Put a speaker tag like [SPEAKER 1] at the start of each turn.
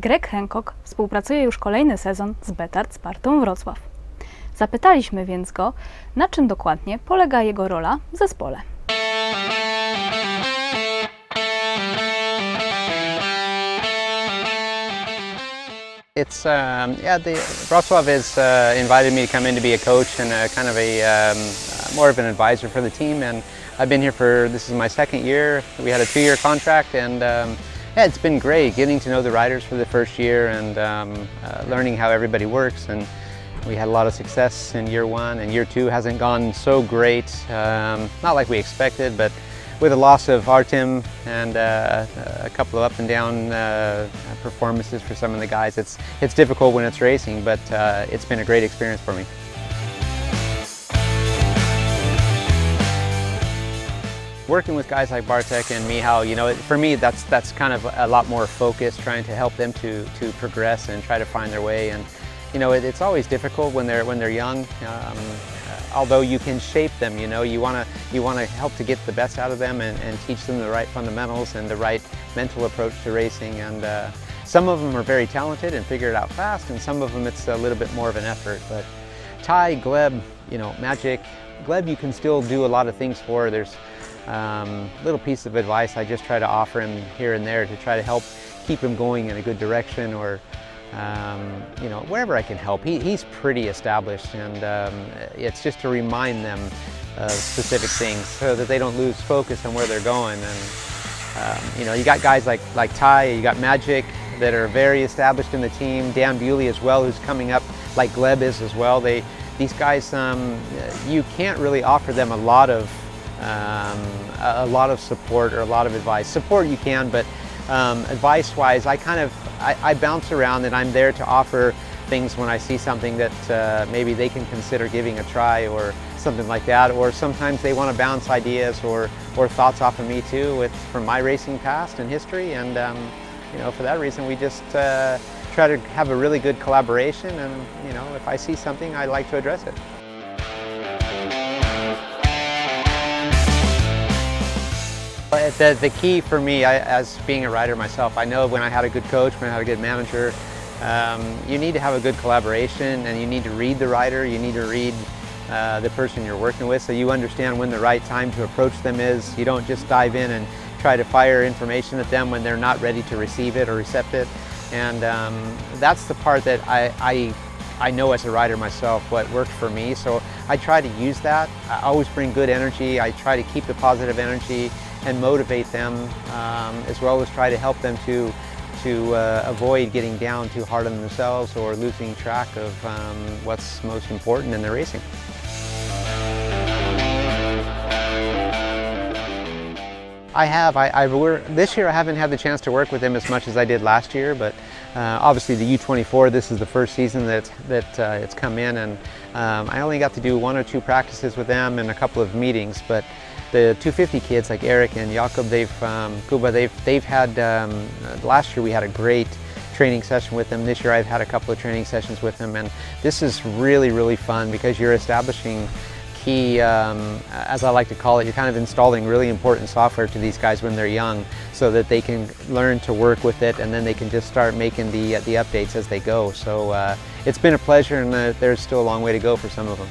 [SPEAKER 1] Greg Hancock współpracuje już kolejny sezon z BETARD SPARCIE Wrocław. Zapytaliśmy więc go, na czym dokładnie polega jego rola w zespole.
[SPEAKER 2] It's Wrocław has invited me to come in to be a coach and kind of a more of an advisor for the team, and I've been here this is my second year. We had a 2-year contract, and yeah, it's been great getting to know the riders for the first year and learning how everybody works. And we had a lot of success in year 1, and year 2 hasn't gone so great, not like we expected, but with the loss of Artem and a couple of up and down performances for some of the guys, it's difficult when it's racing, but it's been a great experience for me. Working with guys like Bartek and Michał, you know, for me that's kind of a lot more focused, trying to help them to progress and try to find their way. And you know, it's always difficult when they're young. Although you can shape them, you know, you want to help to get the best out of them and teach them the right fundamentals and the right mental approach to racing. And some of them are very talented and figure it out fast, and some of them it's a little bit more of an effort. But Ty, Gleb, you know, Magic, Gleb you can still do a lot of things for. There's little piece of advice I just try to offer him here and there to try to help keep him going in a good direction, or you know, wherever I can help. He's pretty established, and it's just to remind them of specific things so that they don't lose focus on where they're going. And you know, you got guys like Ty, you got Magic that are very established in the team, Dan Bewley as well, who's coming up, like Gleb is as well. These guys, you can't really offer them a lot of support or a lot of advice. Support you can, but advice-wise, I bounce around, and I'm there to offer things when I see something that maybe they can consider giving a try or something like that. Or sometimes they want to bounce ideas or thoughts off of me too, from my racing past and history. And you know, for that reason, we just try to have a really good collaboration. And you know, if I see something, I like to address it. The key for me, as being a rider myself, I know when I had a good coach, when I had a good manager, you need to have a good collaboration, and you need to read the rider, you need to read the person you're working with, so you understand when the right time to approach them is. You don't just dive in and try to fire information at them when they're not ready to receive it or accept it. And that's the part that I know as a rider myself what worked for me, so I try to use that. I always bring good energy. I try to keep the positive energy and motivate them, as well as try to help them to avoid getting down too hard on themselves or losing track of what's most important in their racing. I have. This year I haven't had the chance to work with them as much as I did last year, but obviously the U24, this is the first season that it's come in, and I only got to do 1 or 2 practices with them and a couple of meetings. But the 250 kids like Eric and Jakob, they've had, last year we had a great training session with them. This year I've had a couple of training sessions with them, and this is really, really fun because you're establishing key, as I like to call it, you're kind of installing really important software to these guys when they're young so that they can learn to work with it, and then they can just start making the updates as they go. So it's been a pleasure, and there's still a long way to go for some of them.